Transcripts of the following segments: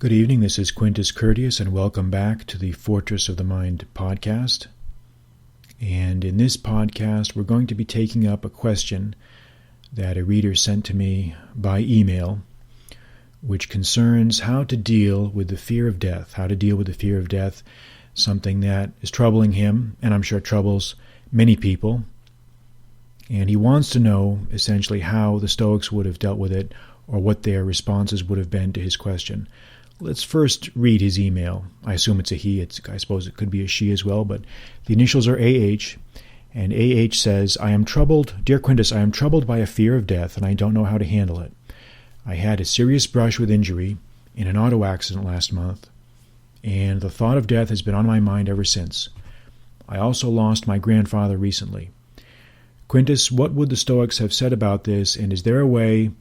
Good evening, this is Quintus Curtius, and welcome back to the Fortress of the Mind podcast. And in this podcast, we're going to be taking up a question that a reader sent to me by email, which concerns how to deal with the fear of death, something that is troubling him, and I'm sure troubles many people. And he wants to know, essentially, how the Stoics would have dealt with it, or what their responses would have been to his question. Let's first read his email. I assume it's a he. I suppose it could be a she as well, but the initials are AH, and AH says, Dear Quintus, I am troubled by a fear of death, and I don't know how to handle it. I had a serious brush with injury in an auto accident last month, and the thought of death has been on my mind ever since. I also lost my grandfather recently. Quintus, what would the Stoics have said about this, and is there a way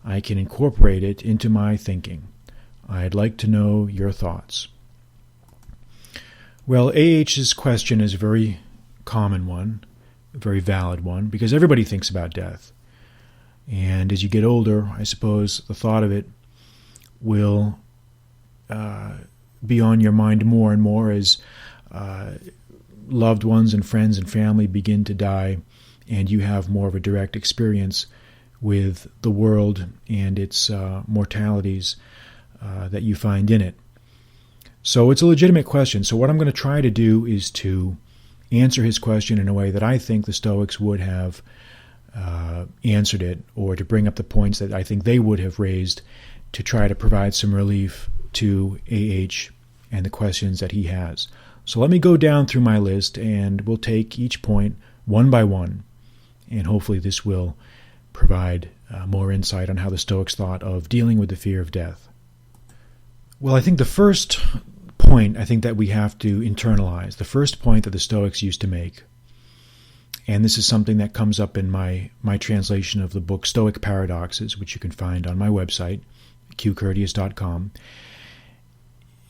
I can incorporate it into my thinking? I'd like to know your thoughts. Well, AH's question is a very common one, a very valid one, because everybody thinks about death. And as you get older, I suppose the thought of it will be on your mind more and more as loved ones and friends and family begin to die, and you have more of a direct experience with the world and its mortalities that you find in it. So it's a legitimate question. So what I'm going to try to do is to answer his question in a way that I think the Stoics would have answered it, or to bring up the points that I think they would have raised to try to provide some relief to AH and the questions that he has. So let me go down through my list, and we'll take each point one by one, and hopefully this will provide more insight on how the Stoics thought of dealing with the fear of death. Well, I think the first point that we have to internalize, the first point that the Stoics used to make, and this is something that comes up in my translation of the book Stoic Paradoxes, which you can find on my website, qcurtius.com.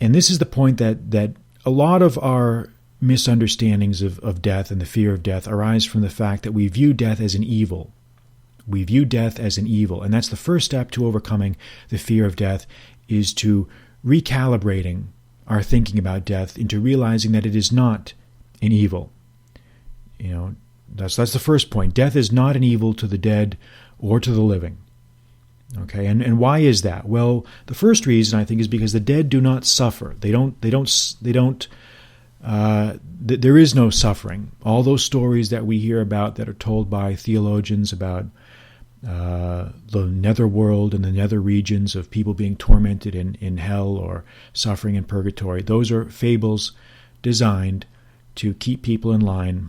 And this is the point that a lot of our misunderstandings of death and the fear of death arise from the fact that we view death as an evil. We view death as an evil, and that's the first step to overcoming the fear of death, is to recalibrating our thinking about death into realizing that it is not an evil. That's the first point. Death is not an evil to the dead or to the living. Okay, and why is that? Well, the first reason, I think, is because the dead do not suffer. There is no suffering. All those stories that we hear about that are told by theologians about the netherworld and the nether regions of people being tormented in hell or suffering in purgatory, those are fables designed to keep people in line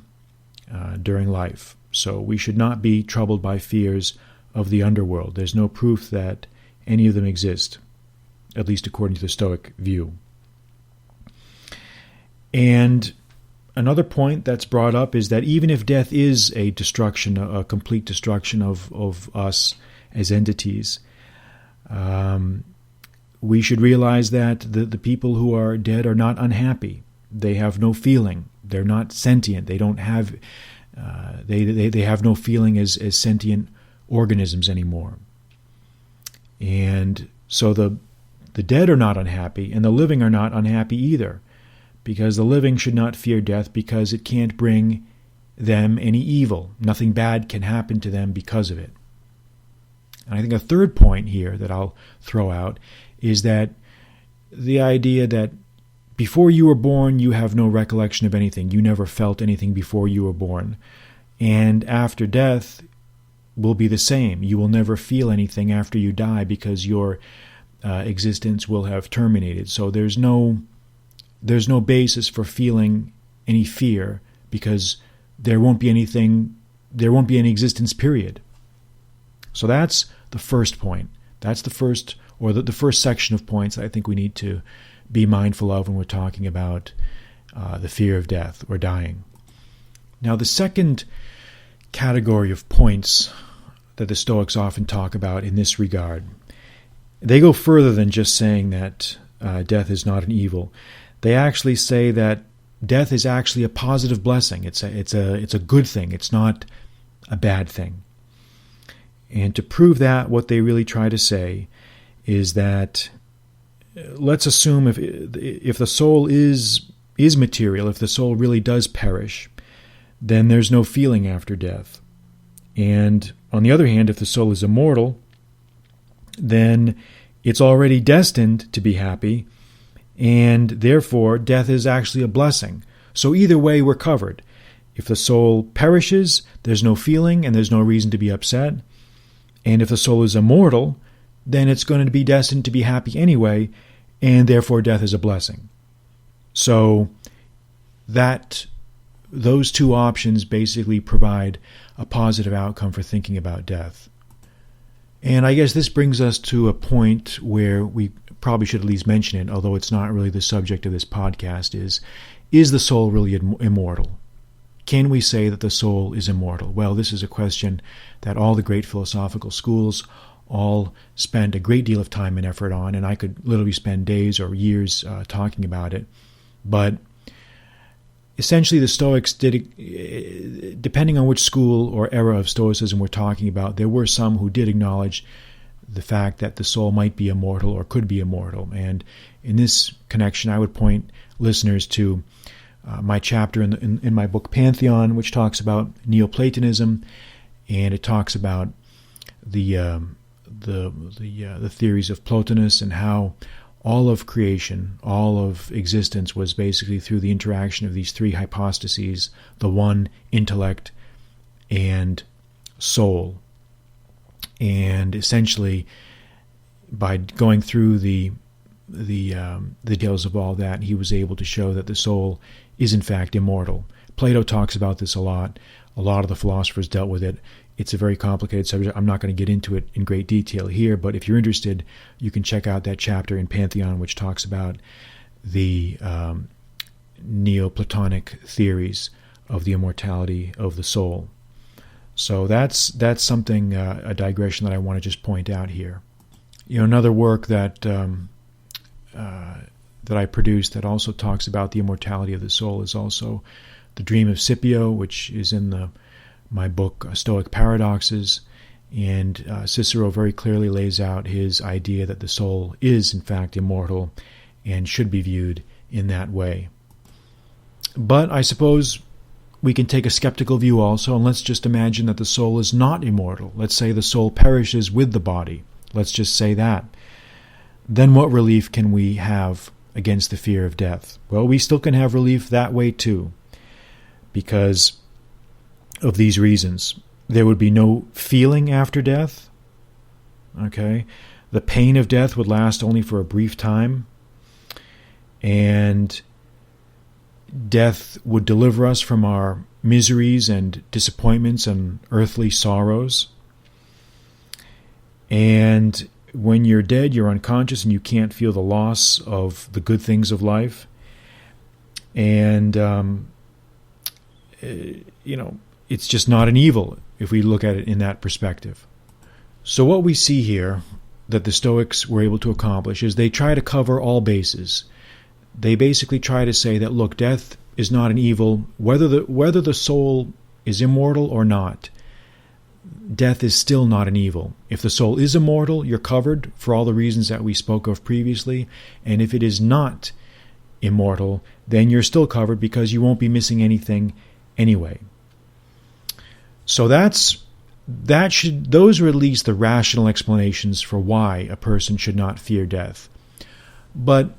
during life. So we should not be troubled by fears of the underworld. There's no proof that any of them exist, at least according to the Stoic view. And another point that's brought up is that even if death is a destruction, a complete destruction of us as entities, we should realize that the people who are dead are not unhappy. They have no feeling. They're not sentient. They don't have. They have no feeling as sentient organisms anymore. And so the dead are not unhappy, and the living are not unhappy either, because the living should not fear death because it can't bring them any evil. Nothing bad can happen to them because of it. And I think a third point here that I'll throw out is that the idea that before you were born, you have no recollection of anything. You never felt anything before you were born. And after death will be the same. You will never feel anything after you die because your existence will have terminated. So there's no basis for feeling any fear because there won't be any existence, period. So that's the first point. That's the first section of points that I think we need to be mindful of when we're talking about the fear of death or dying. Now, the second category of points that the Stoics often talk about in this regard, they go further than just saying that death is not an evil. They actually say that death is actually a positive blessing. It's a good thing. It's not a bad thing. And to prove that, what they really try to say is that let's assume if the soul is material, if the soul really does perish, then there's no feeling after death. And on the other hand, if the soul is immortal, then it's already destined to be happy, and therefore death is actually a blessing. So either way, we're covered. If the soul perishes, there's no feeling and there's no reason to be upset. And if the soul is immortal, then it's going to be destined to be happy anyway, and therefore death is a blessing. So those two options basically provide a positive outcome for thinking about death. And I guess this brings us to a point where we probably should at least mention it, although it's not really the subject of this podcast, is the soul really immortal? Can we say that the soul is immortal? Well, this is a question that all the great philosophical schools all spend a great deal of time and effort on, and I could literally spend days or years talking about it. But essentially the Stoics did, depending on which school or era of Stoicism we're talking about, there were some who did acknowledge the fact that the soul might be immortal or could be immortal. And in this connection, I would point listeners to my chapter in my book Pantheon, which talks about Neoplatonism, and it talks about the theories of Plotinus and how all of creation, all of existence was basically through the interaction of these three hypostases, the one, intellect, and soul. And essentially, by going through the details of all that, he was able to show that the soul is in fact immortal. Plato talks about this a lot. A lot of the philosophers dealt with it. It's a very complicated subject. I'm not going to get into it in great detail here, but if you're interested, you can check out that chapter in Pantheon, which talks about the Neoplatonic theories of the immortality of the soul. So that's something, a digression that I want to just point out here. Another work that I produced that also talks about the immortality of the soul is also The Dream of Scipio, which is in my book Stoic Paradoxes. And Cicero very clearly lays out his idea that the soul is in fact immortal and should be viewed in that way. But I suppose we can take a skeptical view also, and let's just imagine that the soul is not immortal. Let's say the soul perishes with the body. Let's just say that. Then what relief can we have against the fear of death? Well, we still can have relief that way too, because of these reasons. There would be no feeling after death. Okay? The pain of death would last only for a brief time, and death would deliver us from our miseries and disappointments and earthly sorrows. And when you're dead, you're unconscious and you can't feel the loss of the good things of life. And, it's just not an evil if we look at it in that perspective. So what we see here that the Stoics were able to accomplish is they try to cover all bases. They basically try to say that, look, death is not an evil. Whether the soul is immortal or not, death is still not an evil. If the soul is immortal, you're covered for all the reasons that we spoke of previously. And if it is not immortal, then you're still covered because you won't be missing anything anyway. So those are at least the rational explanations for why a person should not fear death. But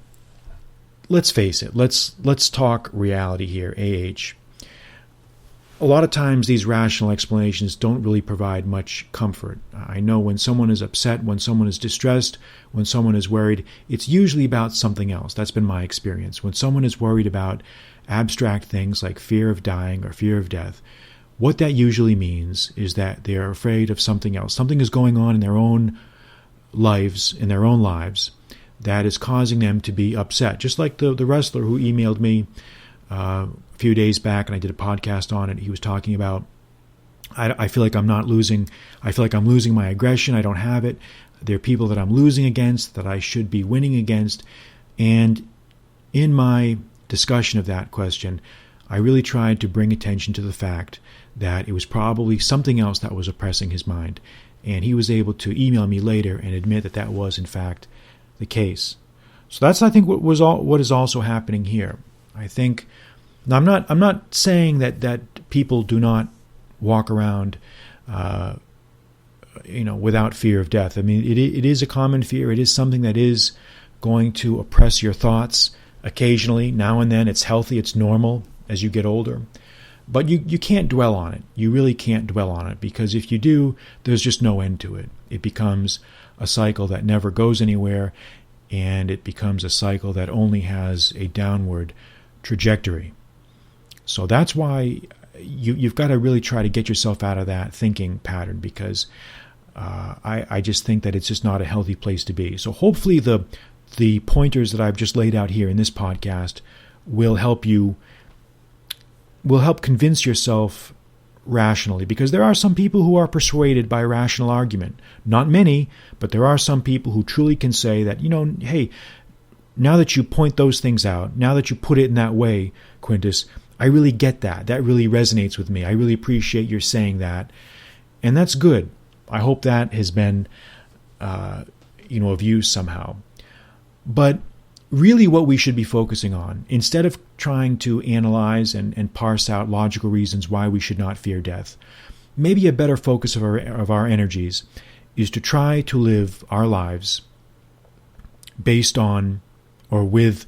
let's face it, let's talk reality here, AH. A lot of times these rational explanations don't really provide much comfort. I know when someone is upset, when someone is distressed, when someone is worried, it's usually about something else. That's been my experience. When someone is worried about abstract things like fear of dying or fear of death, what that usually means is that they are afraid of something else. Something is going on in their own lives, that is causing them to be upset. Just like the wrestler who emailed me a few days back, and I did a podcast on it. He was talking about, I feel like I'm not losing. I feel like I'm losing my aggression. I don't have it. There are people that I'm losing against that I should be winning against. And in my discussion of that question, I really tried to bring attention to the fact that it was probably something else that was oppressing his mind. And he was able to email me later and admit that that was, in fact, the case. So that's, I think, what is also happening here. I think, now I'm not saying that people do not walk around, without fear of death. I mean, it is a common fear. It is something that is going to oppress your thoughts occasionally. Now and then, it's healthy. It's normal as you get older. But you can't dwell on it. You really can't dwell on it, because if you do, there's just no end to it. It becomes a cycle that never goes anywhere, and it becomes a cycle that only has a downward trajectory. So that's why you've got to really try to get yourself out of that thinking pattern, because I just think that it's just not a healthy place to be. So hopefully the pointers that I've just laid out here in this podcast will help convince yourself rationally, because there are some people who are persuaded by rational argument. Not many, but there are some people who truly can say that, hey, now that you point those things out, now that you put it in that way, Quintus, I really get that. That really resonates with me. I really appreciate your saying that. And that's good. I hope that has been, of use somehow. But really what we should be focusing on, instead of trying to analyze and parse out logical reasons why we should not fear death, maybe a better focus of our energies is to try to live our lives based on or with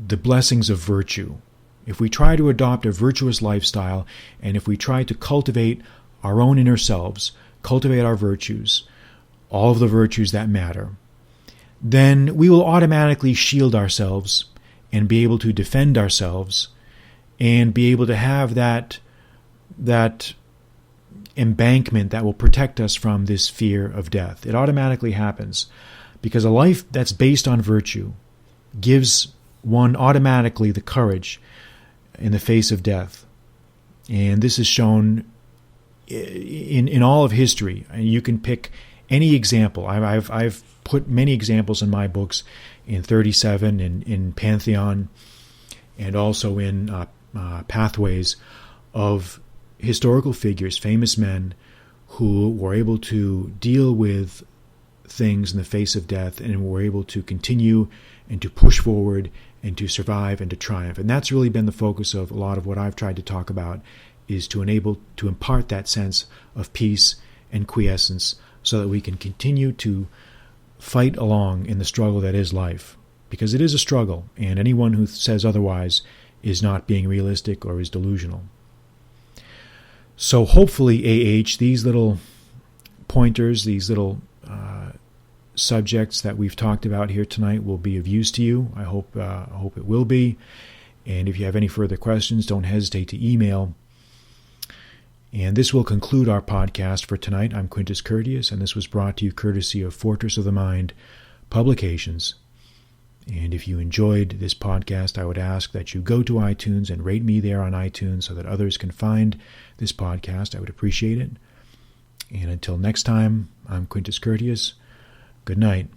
the blessings of virtue. If we try to adopt a virtuous lifestyle, and if we try to cultivate our own inner selves, cultivate our virtues, all of the virtues that matter, then we will automatically shield ourselves and be able to defend ourselves and be able to have that embankment that will protect us from this fear of death. It automatically happens, because a life that's based on virtue gives one automatically the courage in the face of death. And this is shown in all of history. You can pick any example. I've put many examples in my books, in 37, in Pantheon, and also in Pathways, of historical figures, famous men, who were able to deal with things in the face of death and were able to continue and to push forward and to survive and to triumph. And that's really been the focus of a lot of what I've tried to talk about, is to impart that sense of peace and quiescence, so that we can continue to fight along in the struggle that is life. Because it is a struggle, and anyone who says otherwise is not being realistic or is delusional. So hopefully, these little pointers, these little subjects that we've talked about here tonight will be of use to you. I hope it will be. And if you have any further questions, don't hesitate to email. And this will conclude our podcast for tonight. I'm Quintus Curtius, and this was brought to you courtesy of Fortress of the Mind Publications. And if you enjoyed this podcast, I would ask that you go to iTunes and rate me there on iTunes so that others can find this podcast. I would appreciate it. And until next time, I'm Quintus Curtius. Good night.